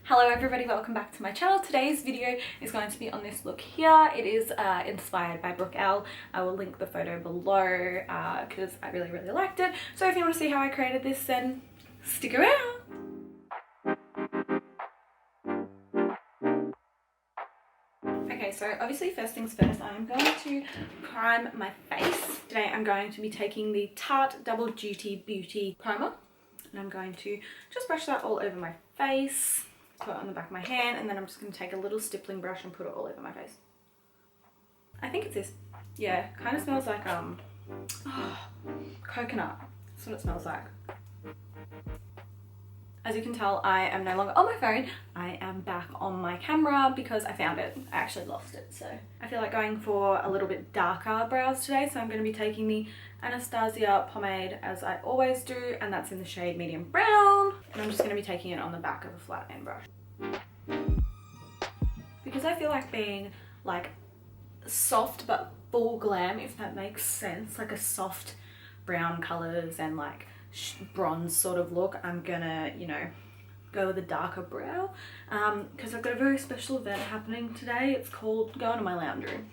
Hello everybody, welcome back to my channel. Today's video is going to be on this look here. It is inspired by L. I will link the photo below because I really liked it. So if you want to see how I created this, then stick around. Okay, so obviously first things first, I'm going to prime my face. Today I'm going to be taking the Tarte Double Duty Beauty Primer and I'm going to just brush that all over my face, put it on the back of my hand, and then I'm just going to take a little stippling brush and put it all over my face. I think it's this. Yeah, kind of smells like coconut. That's what it smells like. As you can tell, I am no longer on my phone. I am back on my camera because I found it. I actually lost it. So I feel like going for a little bit darker brows today. So I'm going to be taking the Anastasia pomade as I always do. And that's in the shade medium brown. And I'm just going to be taking it on the back of a flat end brush. Because I feel like being like soft but full glam, if that makes sense. Like a soft brown colors and like bronze sort of look, I'm gonna, you know, go with a darker brow because I've got a very special event happening today. It's called Going to My Lounge Room.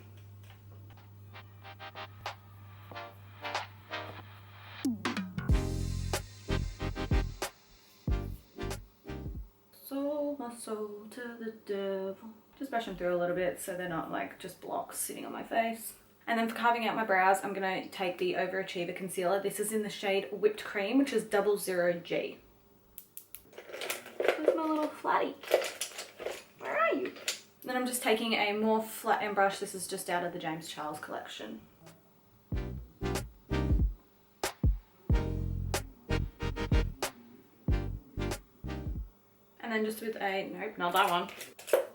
Sold my soul to the devil. Just brush them through a little bit so they're not like just blocks sitting on my face. And then for carving out my brows, I'm going to take the Overachiever concealer. This is in the shade Whipped Cream, which is 00G. Where's my little flatty? Where are you? Then I'm just taking a more flat end brush. This is just out of the James Charles collection. And then just with a, nope, not that one.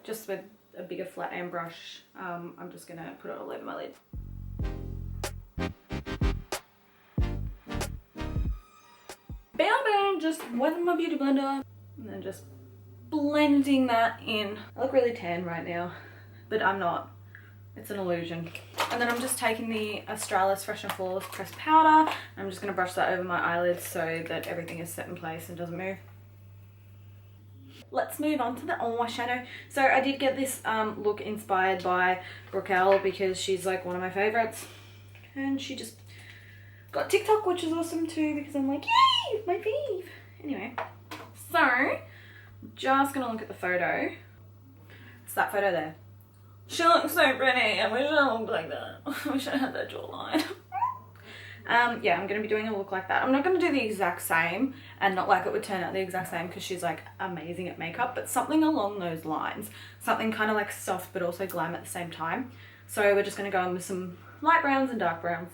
Just with a bigger flat end brush, I'm just going to put it all over my lid. Bam, just wetting my beauty blender and then just blending that in. I look really tan right now, but I'm not. It's an illusion. And then I'm just taking the Australis Fresh and Flawless pressed powder. I'm just going to brush that over my eyelids so that everything is set in place and doesn't move. Let's move on to the eyeshadow. So I did get this look inspired by L because she's like one of my favorites, and she just got TikTok, which is awesome too because I'm like, yay, my fave. Anyway, so I'm just gonna look at the photo. It's that photo there. She looks so pretty. I wish I looked like that. I wish I had that jawline. Yeah, I'm going to be doing a look like that. I'm not going to do the exact same and not like it would turn out the exact same because she's like amazing at makeup, but something along those lines. Something kind of like soft but also glam at the same time. So we're just going to go in with some light browns and dark browns.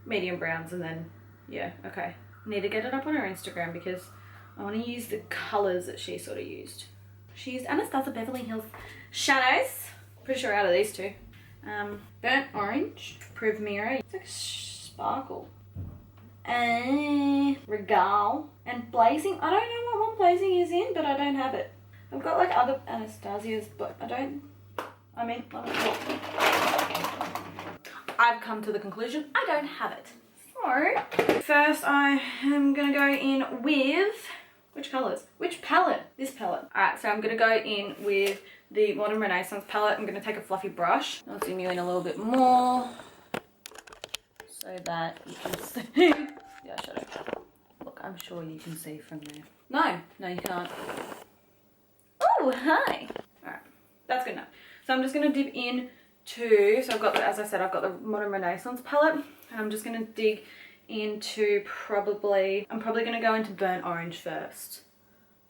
Medium browns, and then, yeah, okay. I need to get it up on her Instagram because I want to use the colours that she sort of used. She used Anastasia Beverly Hills shadows. Pretty sure out of these two. Burnt Orange, Proof Mirror, it's like a sparkle, and Regal, and Blazing. I don't know what one Blazing is in, but I don't have it. I've got like other Anastasias, but I've come to the conclusion I don't have it. So, first I am going to go in with, which colours? Which palette? This palette. Alright, so I'm going to go in with the Modern Renaissance palette. I'm going to take a fluffy brush. I'll zoom you in a little bit more so that you can see the eyeshadow. Look, I'm sure you can see from there. No, you can't. Oh, hi. Alright, that's good enough. So I'm just going to dip in to, so I've got, as I said, I've got the Modern Renaissance palette, and I'm just going to dig into I'm probably going to go into Burnt Orange first.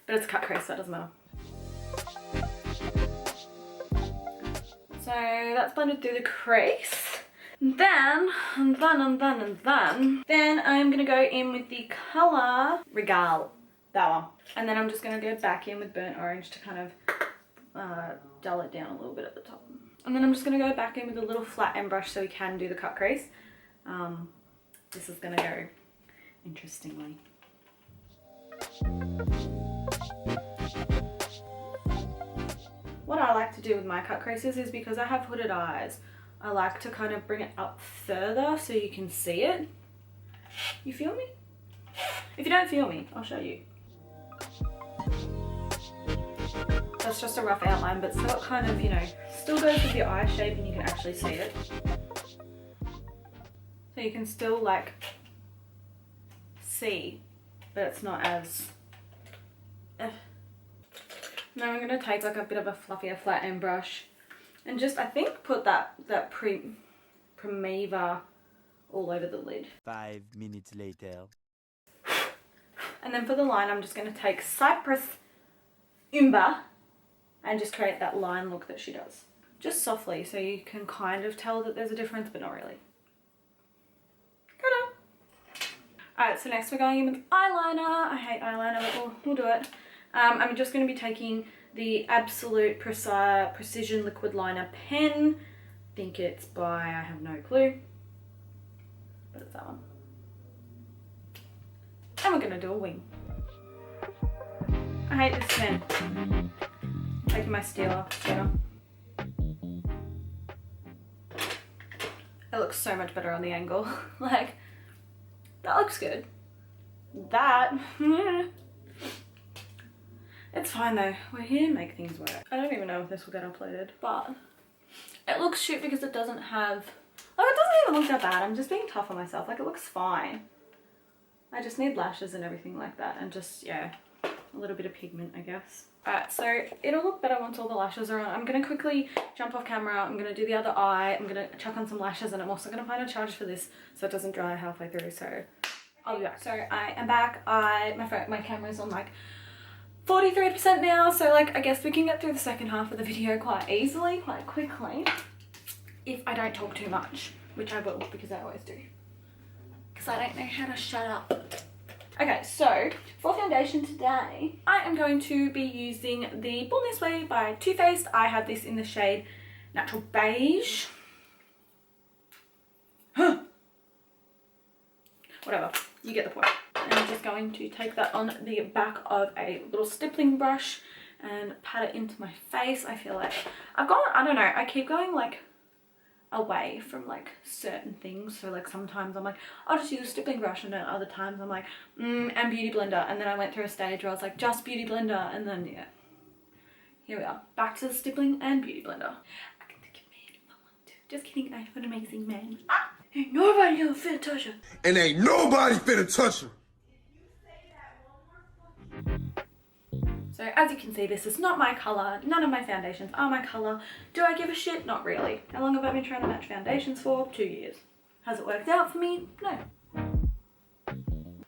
But it's cut crease, so that doesn't matter. So that's blended through the crease. Then I'm going to go in with the colour Regal, that one. And then I'm just going to go back in with Burnt Orange to kind of dull it down a little bit at the top. And then I'm just going to go back in with a little flat end brush so we can do the cut crease. This is going to go interestingly. What I like to do with my cut creases is because I have hooded eyes, I like to kind of bring it up further so you can see it. You feel me? If you don't feel me, I'll show you. that's just a rough outline, but still kind of, you know, still goes with your eye shape and you can actually see it. So you can still like see, but it's not as... Now I'm going to take like a bit of a fluffier flat end brush and just, I think, put that Pomade all over the lid. 5 minutes later. And then for the line, I'm just going to take Cypress Umber and just create that line look that she does. Just softly, so you can kind of tell that there's a difference, but not really. Ta-da! Alright, so next we're going in with eyeliner. I hate eyeliner, but we'll do it. I'm just going to be taking the Absolute Precision Liquid Liner pen. I think it's by, I have no clue, but it's that one. And we're going to do a wing. I hate this pen. I'm taking my Stila here. It looks so much better on the angle. Like, that looks good. That, it's fine though. We're here to make things work. I don't even know if this will get uploaded, but it looks shit because it doesn't have, like, it doesn't even look that bad. I'm just being tough on myself. Like, it looks fine. I just need lashes and everything like that, and just, yeah, a little bit of pigment, I guess. Alright, so it'll look better once all the lashes are on. I'm going to quickly jump off camera. I'm going to do the other eye. I'm going to chuck on some lashes, and I'm also going to find a charge for this so it doesn't dry halfway through. So I'll be back. So I am back. My camera's on like 43% now, so like I guess we can get through the second half of the video quite easily, quite quickly, if I don't talk too much, which I will, because I always do, because I don't know how to shut up. Okay, so for foundation today, I am going to be using the Born This Way by Too Faced. I have this in the shade Natural Beige. Whatever, you get the point. And I'm just going to take that on the back of a little stippling brush and pat it into my face. I feel like I've gone, I don't know, I keep going like away from like certain things. So like sometimes I'm like, I'll just use a stippling brush, and then other times I'm like, and beauty blender. And then I went through a stage where I was like, just beauty blender. And then yeah, here we are, back to the stippling and beauty blender. I can think of man if I want to. Just kidding, I have an amazing man. Ah! Ain't nobody gonna fit touch her. And ain't nobody finna touch her. So as you can see, this is not my colour. None of my foundations are my colour. Do I give a shit? Not really. How long have I been trying to match foundations for? 2 years. Has it worked out for me? No.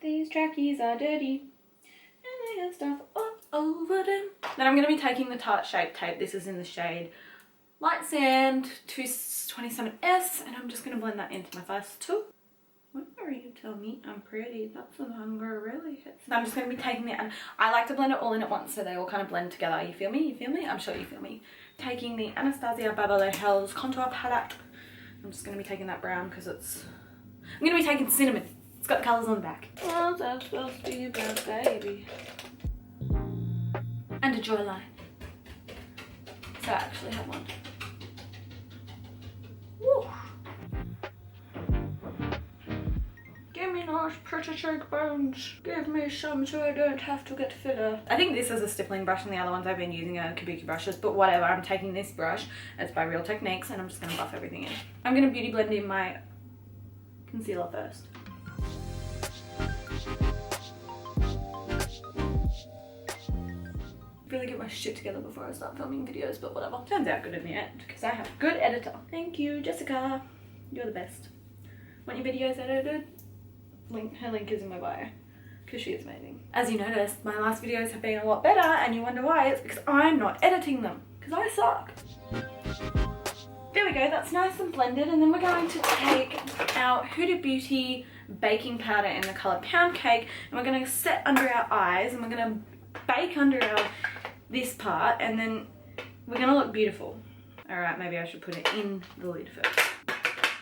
These trackies are dirty and they have stuff all over them. Then I'm going to be taking the Tarte Shape Tape. This is in the shade Light Sand 227S, and I'm just going to blend that into my face too. Whenever you tell me I'm pretty, that's when hunger really hits. I'm just going to be taking it, and I like to blend it all in at once so they all kind of blend together. You feel me? You feel me? I'm sure you feel me. Taking the Anastasia Beverly Hills Contour Palette. I'm just going to be taking that brown because it's... I'm going to be taking cinnamon. It's got the colours on the back. What's that supposed to be about, baby? And a jawline. So I actually have one. Woo! Give me nice pretty cheekbones. Give me some so I don't have to get filler. I think this is a stippling brush and the other ones I've been using are kabuki brushes, but whatever. I'm taking this brush. It's by Real Techniques, and I'm just going to buff everything in. I'm going to beauty blend in my concealer first. Really get my shit together before I start filming videos, but whatever. Turns out good in the end because I have a good editor. Thank you, Jessica. You're the best. Want your videos edited? Her link is in my bio because she is amazing. As you noticed, my last videos have been a lot better, and you wonder why. It's because I'm not editing them because I suck. There we go, that's nice and blended, and then we're going to take our Huda Beauty baking powder in the colour Pound Cake, and we're going to set under our eyes, and we're going to bake under our this part, and then we're going to look beautiful. Alright, maybe I should put it in the lid first.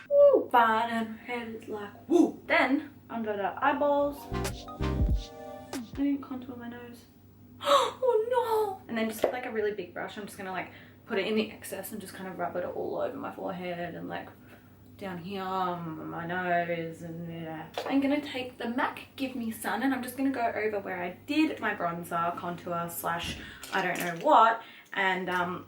Woo! Fine, and her head is like, woo! Then, under the eyeballs, I didn't contour my nose. Oh no! And then just get like a really big brush. I'm just going to like put it in the excess and just kind of rub it all over my forehead and like down here on my nose, and yeah. I'm going to take the MAC Give Me Sun, and I'm just going to go over where I did my bronzer, contour slash I don't know what, and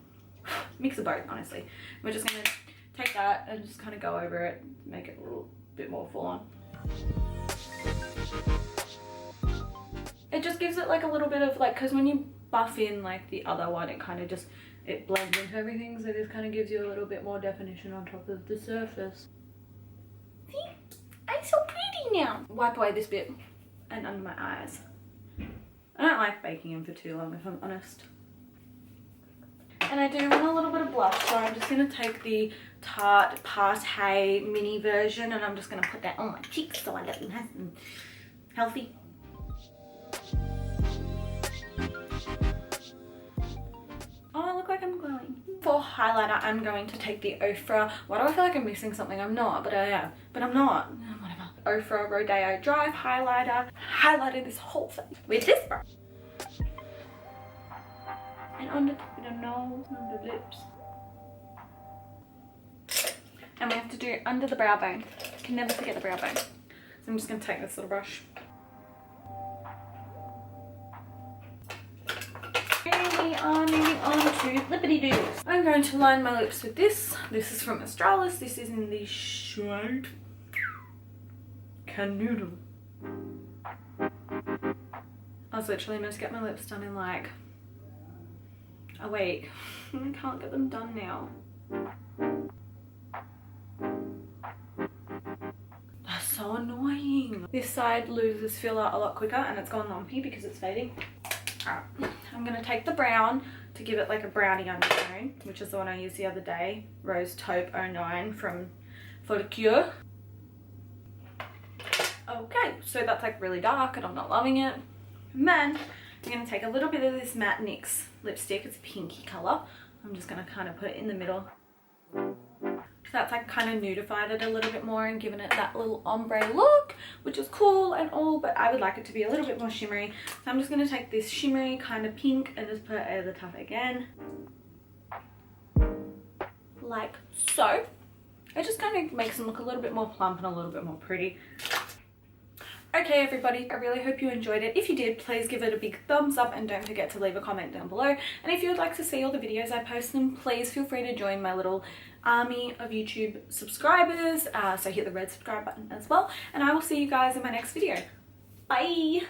mix of both, honestly. We're just going to take that and just kind of go over it, make it a little bit more full on. It just gives it like a little bit of like, because when you buff in like the other one, it kind of just, it blends into everything, so this kind of gives you a little bit more definition on top of the surface. See? I'm so pretty now. Wipe away this bit and under my eyes. I don't like baking them for too long, if I'm honest. And I do want a little bit of blush, so I'm just going to take the Tarte Paarty mini version and I'm just going to put that on my cheeks so I look nice and healthy. Oh, I look like I'm glowing. For highlighter, I'm going to take the Ofra. Why do I feel like I'm missing something? I'm not, but I am. But I'm not. Whatever. Ofra Rodeo Drive highlighter. Highlighted this whole face with this brush. And on the top of the nose, on the lips. And we have to do it under the brow bone. Can never forget the brow bone. So I'm just going to take this little brush. We are moving on to lippity doos. I'm going to line my lips with this. This is from Australis. This is in the shade Canoodle. I was literally meant to get my lips done in like a week. I can't get them done now. That's so annoying. This side loses filler a lot quicker and it's gone lumpy because it's fading. Alright, I'm going to take the brown to give it like a brownie undertone, which is the one I used the other day. Rose Taupe 09 from Focallure. Okay, so that's like really dark and I'm not loving it. And then I'm going to take a little bit of this matte NYX lipstick. It's a pinky colour. I'm just going to kind of put it in the middle. So that's like kind of nudified it a little bit more and given it that little ombre look, which is cool and all, but I would like it to be a little bit more shimmery. So I'm just going to take this shimmery kind of pink and just put it over the top again. Like so. It just kind of makes them look a little bit more plump and a little bit more pretty. Okay everybody, I really hope you enjoyed it. If you did, please give it a big thumbs up and don't forget to leave a comment down below. And if you would like to see all the videos I post them, please feel free to join my little army of YouTube subscribers. So hit the red subscribe button as well. And I will see you guys in my next video. Bye!